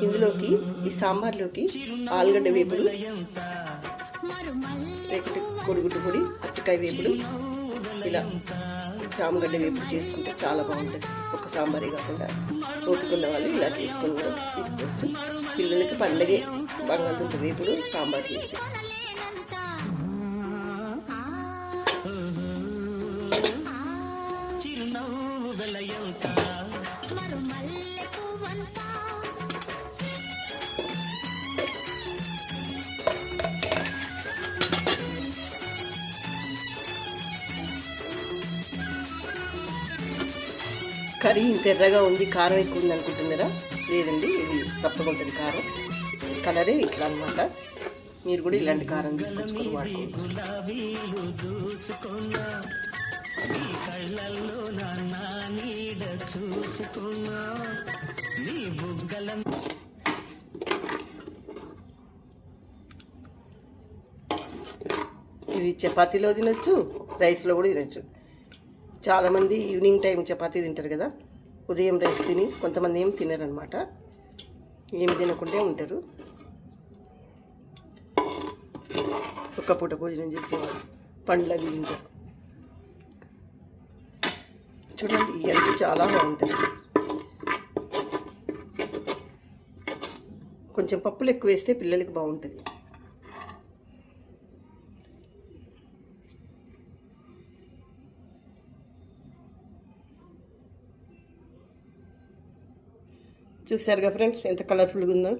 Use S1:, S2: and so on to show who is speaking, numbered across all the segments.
S1: ఇందులోకి ఈ సాంబార్లోకి ఆలుగడ్డ వేపుడు, లేకపోతే కొడిగుడ్డు పొడి, అరటికాయ వేపుడు, ఇలా చామగడ్డ వేపుడు చేసుకుంటే చాలా బాగుంటుంది. ఒక సాంబారే కాకుండా ఓపికన్న వాళ్ళు ఇలా చేసుకుని కూడా తీసుకోవచ్చు. పిల్లలకి పండగే బంగాళదుంప వేపుడు సాంబార్ చేస్తే. కర్రీ ఇంత ఎర్రగా ఉంది, కారం ఎక్కువ ఉంది అనుకుంటున్నారా? లేదండి, ఇది సప్పగా ఉంటుంది కారం. కలరే ఇట్లా అనమాట. మీరు కూడా ఇలాంటి కారం తీసుకొచ్చుకొని వాడుకోవచ్చు. ఇది చపాతీలో తినొచ్చు, రైస్లో కూడా తినొచ్చు. చాలామంది ఈవినింగ్ టైం చపాతీ తింటారు కదా, ఉదయం రైస్ తిని కొంతమంది ఏం తినరనమాట, ఏమి తినకుంటే ఉంటారు. ఒక్క పూట భోజనం చేసేవాళ్ళు పండ్లు అవి తింటారు. చూడండి, ఈ అంటు చాలా బాగుంటుంది. కొంచెం పప్పులు ఎక్కువ వేస్తే పిల్లలకి బాగుంటుంది. చూసారుగా ఫ్రెండ్స్, ఎంత కలర్ఫుల్గా ఉందో.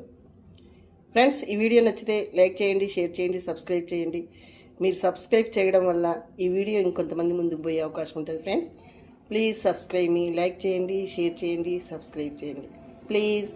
S1: ఫ్రెండ్స్, ఈ వీడియో నచ్చితే లైక్ చేయండి, షేర్ చేయండి, సబ్స్క్రైబ్ చేయండి. మీరు సబ్స్క్రైబ్ చేయడం వల్ల ఈ వీడియో ఇంకొంతమంది ముందుకు పోయే అవకాశం ఉంటుంది. Friends, please subscribe me, like చేయండి, షేర్ చేయండి, సబ్స్క్రైబ్ చేయండి ప్లీజ్.